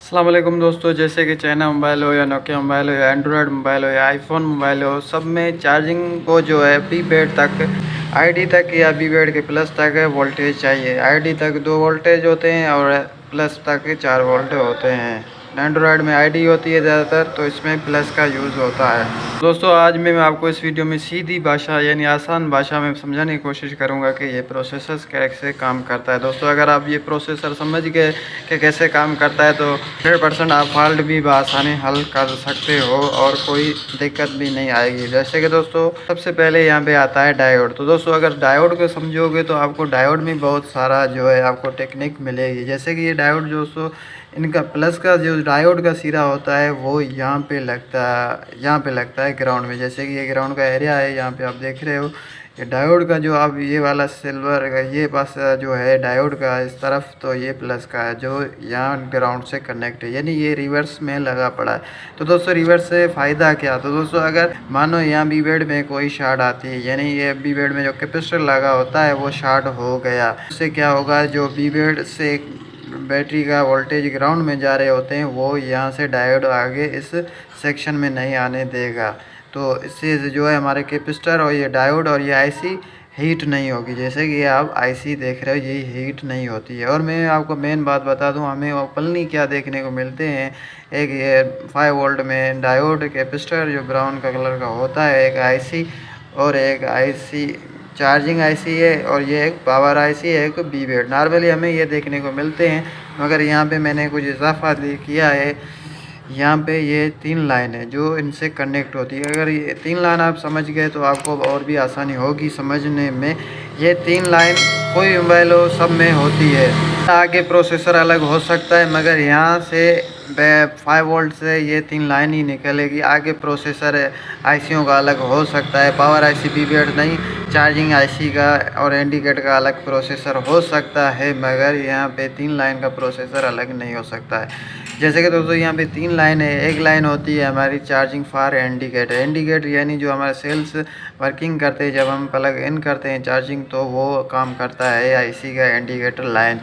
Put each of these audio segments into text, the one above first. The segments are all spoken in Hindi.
अस्सलाम वालेकुम दोस्तों, जैसे कि चाइना मोबाइल हो या नोकिया मोबाइल हो या एंड्रॉयड मोबाइल हो या आईफोन मोबाइल हो, सब में चार्जिंग को जो है बी बेड तक, आईडी तक या बी बेड के प्लस तक वोल्टेज चाहिए। आईडी तक 2 वोल्टेज होते हैं और प्लस तक 4 वोल्ट होते हैं। एंड्रॉयड में आईडी होती है ज़्यादातर, तो इसमें प्लस का यूज़ होता है। दोस्तों आज मैं आपको इस वीडियो में सीधी भाषा यानी आसान भाषा में समझाने की कोशिश करूंगा कि ये प्रोसेसर कैसे काम करता है। दोस्तों अगर आप ये प्रोसेसर समझ गए कि कैसे काम करता है तो 100% आप फॉल्ट भी आसानी हल कर सकते हो और कोई दिक्कत भी नहीं आएगी। जैसे कि दोस्तों सबसे पहले यहाँ पे आता है डायोड। तो दोस्तों अगर डायोड को समझोगे तो आपको डायोड में बहुत सारा जो है आपको टेक्निक मिलेगी। जैसे कि ये डायोड दोस्तों, इनका प्लस का जो डायोड का सिरा होता है वो यहाँ पे लगता है ग्राउंड में। जैसे कि ये ग्राउंड का एरिया है, यहाँ पे आप देख रहे हो ये डायोड का जो आप ये वाला सिल्वर का ये पास जो है डायोड का इस तरफ, तो ये प्लस का है जो यहाँ ग्राउंड से कनेक्ट है, यानी ये रिवर्स में लगा पड़ा है। तो दोस्तों रिवर्स से फ़ायदा क्या? तो दोस्तों अगर मानो यहाँ बी बेड में कोई शॉर्ट आती है, यानी ये बी बेड में जो कैपेसिटर लगा होता है वो शॉर्ट हो गया, उससे क्या होगा, जो बी बेड से बैटरी का वोल्टेज ग्राउंड में जा रहे होते हैं वो यहाँ से डायोड आगे इस सेक्शन में नहीं आने देगा। तो इससे जो है हमारे कैपेसिटर और ये डायोड और ये आईसी हीट नहीं होगी। जैसे कि आप आईसी देख रहे हो, ये हीट नहीं होती है। और मैं आपको मेन बात बता दूं, हमें ओपनली क्या देखने को मिलते हैं, एक ये 5 वोल्ट में डायोड कैपेसिटर जो ब्राउन का कलर का होता है, एक आईसी और एक आईसी चार्जिंग आईसी है, और ये एक पावर आईसी है, एक बी बेड। नॉर्मली हमें ये देखने को मिलते हैं, मगर यहाँ पे मैंने कुछ इजाफा किया है। यहाँ पे ये 3 लाइन है जो इनसे कनेक्ट होती है। अगर ये 3 लाइन आप समझ गए तो आपको और भी आसानी होगी समझने में। ये 3 लाइन कोई मोबाइल हो सब में होती है। आगे प्रोसेसर अलग हो सकता है, मगर यहाँ से 5 वोल्ट से ये 3 लाइन ही निकलेगी। आगे प्रोसेसर आईसीओ का अलग हो सकता है, पावर आईसी बी बेड नहीं, चार्जिंग आईसी का और इंडिकेटर का अलग प्रोसेसर हो सकता है, मगर यहाँ पे 3 लाइन का प्रोसेसर अलग नहीं हो सकता है। जैसे कि दोस्तों यहाँ पे 3 लाइन है। एक लाइन होती है हमारी चार्जिंग फॉर इंडिकेटर। इंडिकेटर यानी जो हमारा सेल्स वर्किंग करते हैं, जब हम प्लग इन करते हैं चार्जिंग, तो वो काम करता है आईसी का इंडिकेटर लाइन,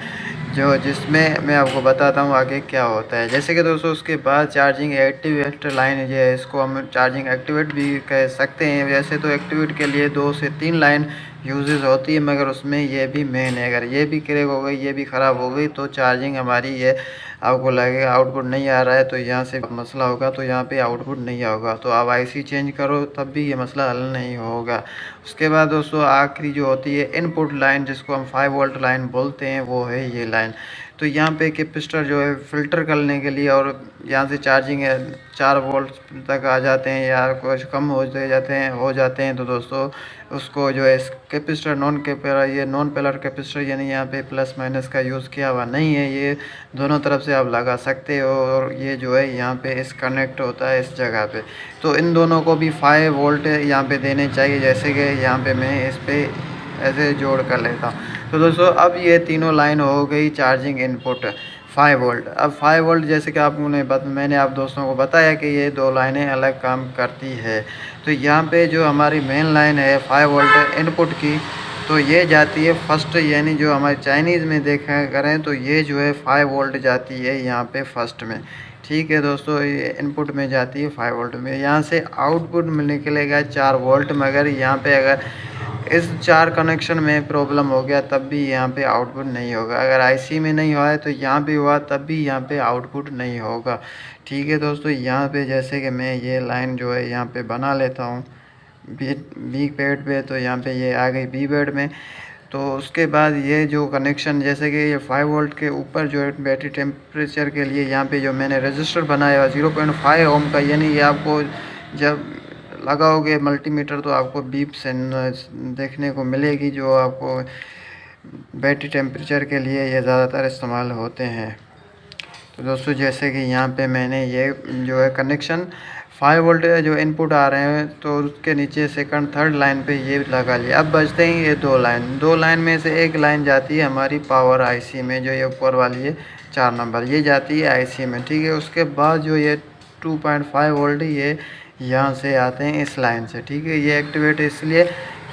जो जिसमें मैं आपको बताता हूँ आगे क्या होता है। जैसे कि दोस्तों उसके बाद चार्जिंग एक्टिवेट लाइन है, इसको हम चार्जिंग एक्टिवेट भी कह सकते हैं। वैसे तो एक्टिवेट के लिए 2 से 3 लाइन यूजेस होती है, मगर उसमें ये भी मेन है। अगर ये भी क्रैक हो गई, ये भी ख़राब हो गई, तो चार्जिंग हमारी ये आपको लगेगा आउटपुट नहीं आ रहा है, तो यहाँ से मसला होगा, तो यहाँ पे आउटपुट नहीं होगा, तो आप आईसी चेंज करो तब भी ये मसला हल नहीं होगा। उसके बाद दोस्तों आखिरी जो होती है इनपुट लाइन, जिसको हम 5 वोल्ट लाइन बोलते हैं, वो है ये लाइन। तो यहाँ पे कैपेसिटर जो है फ़िल्टर करने के लिए, और यहाँ से चार्जिंग है 4 वोल्ट तक आ जाते हैं या कुछ कम हो जाते हैं, तो दोस्तों उसको जो है कैपेसिटर ये नॉन पेलर कैपेसिटर, यानी यहाँ पे प्लस माइनस का यूज़ किया हुआ नहीं है, ये दोनों तरफ से आप लगा सकते हो। और ये जो है यहाँ पे इस कनेक्ट होता है इस जगह पे, तो इन दोनों को भी 5 वोल्ट यहाँ पे देने चाहिए। जैसे कि यहाँ पे मैं इस पे ऐसे जोड़ कर लेता हूँ। तो दोस्तों अब ये तीनों लाइन हो गई चार्जिंग इनपुट 5 वोल्ट। अब 5 वोल्ट जैसे कि मैंने आप दोस्तों को बताया कि ये 2 लाइनें अलग काम करती है। तो यहाँ पे जो हमारी मेन लाइन है 5 वोल्ट इनपुट की, तो ये जाती है फर्स्ट, यानी जो हमारे चाइनीज़ में देखा करें तो ये जो है 5 वोल्ट जाती है यहाँ पे फर्स्ट में। ठीक है दोस्तों, ये इनपुट में जाती है 5 वोल्ट में। यहाँ से आउटपुट में निकलेगा 4 वोल्ट, मगर यहाँ पे अगर इस 4 कनेक्शन में प्रॉब्लम हो गया तब भी यहाँ पे आउटपुट नहीं होगा। अगर आईसी में नहीं हुआ है तो यहाँ पे हुआ तब भी यहाँ पे आउटपुट नहीं होगा। ठीक है दोस्तों, यहाँ पे जैसे कि मैं ये लाइन जो है यहाँ पे बना लेता हूँ बी बेड पे, तो यहाँ पे ये आ गई बी बेड में। तो उसके बाद ये जो कनेक्शन, जैसे कि ये 5 वोल्ट के ऊपर जो है बैटरी टेम्परेचर के लिए यहाँ पे जो मैंने रजिस्टर बनाया हुआ 0.5 ओम का, यानी ये आपको जब लगाओगे मल्टीमीटर तो आपको बीप से देखने को मिलेगी, जो आपको बैटरी टेम्परेचर के लिए ये ज़्यादातर इस्तेमाल होते हैं। तो दोस्तों जैसे कि यहाँ पे मैंने ये जो है कनेक्शन 5 वोल्ट जो इनपुट आ रहे हैं, तो उसके नीचे सेकंड थर्ड लाइन पे ये लगा लिया। अब बचते हैं ये 2 लाइन में से एक लाइन जाती है हमारी पावर आईसी में, जो ये ऊपर वाली है 4 नंबर, ये जाती है आईसी में। ठीक है, उसके बाद जो ये 2.5 वोल्ट ये यहाँ से आते हैं इस लाइन से। ठीक है, ये एक्टिवेट, इसलिए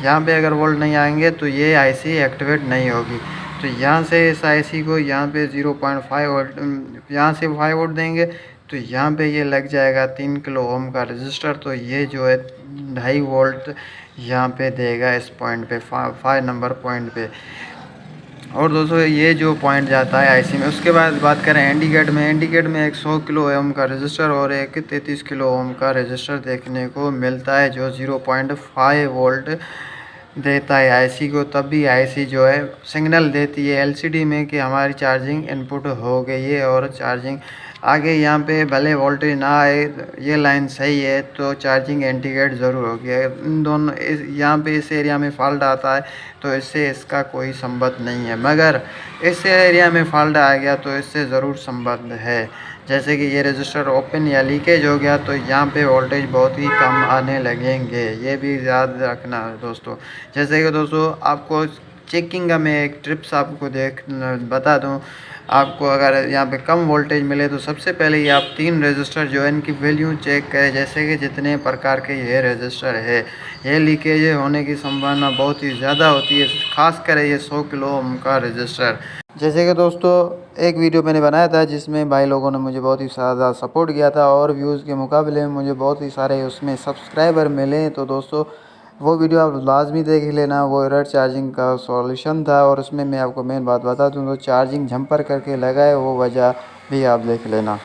यहाँ पे अगर वोल्ट नहीं आएंगे तो ये आईसी एक्टिवेट नहीं होगी। तो यहाँ से इस आईसी को यहाँ पे 0.5 वोल्ट, यहाँ से 5 वोल्ट देंगे तो यहाँ पे ये लग जाएगा 3 किलो ओम का रजिस्टर। तो ये जो है 2.5 वोल्ट यहाँ पे देगा इस पॉइंट पे, 5 नंबर पॉइंट पे। और दोस्तों ये जो पॉइंट जाता है आईसी में। उसके बाद बात करें इंडिकेट में। इंडिकेट में एक 100 किलो ओम का रजिस्टर और एक 33 किलो ओम का रजिस्टर देखने को मिलता है, जो 0.5 वोल्ट देता है आईसी को। तब भी आईसी जो है सिग्नल देती है एलसीडी में कि हमारी चार्जिंग इनपुट हो गई है और चार्जिंग आगे। यहाँ पे भले वोल्टेज ना आए, ये लाइन सही है तो चार्जिंग इंडिकेट ज़रूर होगी। इन दोनों यहाँ पे इस एरिया में फॉल्ट आता है तो इससे इसका कोई संबंध नहीं है, मगर इस एरिया में फॉल्ट आ गया तो इससे ज़रूर संबंध है। जैसे कि ये रजिस्टर ओपन या लीकेज हो गया तो यहाँ पे वोल्टेज बहुत ही कम आने लगेंगे, ये भी याद रखना दोस्तों। जैसे कि दोस्तों आपको चेकिंग का मैं एक ट्रिप्स आपको बता दूं। आपको अगर यहाँ पे कम वोल्टेज मिले तो सबसे पहले ये आप 3 रजिस्टर जो है इनकी वैल्यू चेक करें। जैसे कि जितने प्रकार के ये रजिस्टर है, ये लीकेज होने की संभावना बहुत ही ज़्यादा होती है, खास कर ये 100 किलो ओम का रजिस्टर। जैसे कि दोस्तों एक वीडियो मैंने बनाया था जिसमें भाई लोगों ने मुझे बहुत ही ज़्यादा सपोर्ट किया था और व्यूज़ के मुकाबले में मुझे बहुत ही सारे उसमें सब्सक्राइबर मिले। तो दोस्तों वो वीडियो आप लाजमी देख लेना, वो एरर चार्जिंग का सॉल्यूशन था और उसमें मैं आपको मेन बात बता दूं तो चार्जिंग झंपर करके लगाए, वो वजह भी आप देख लेना।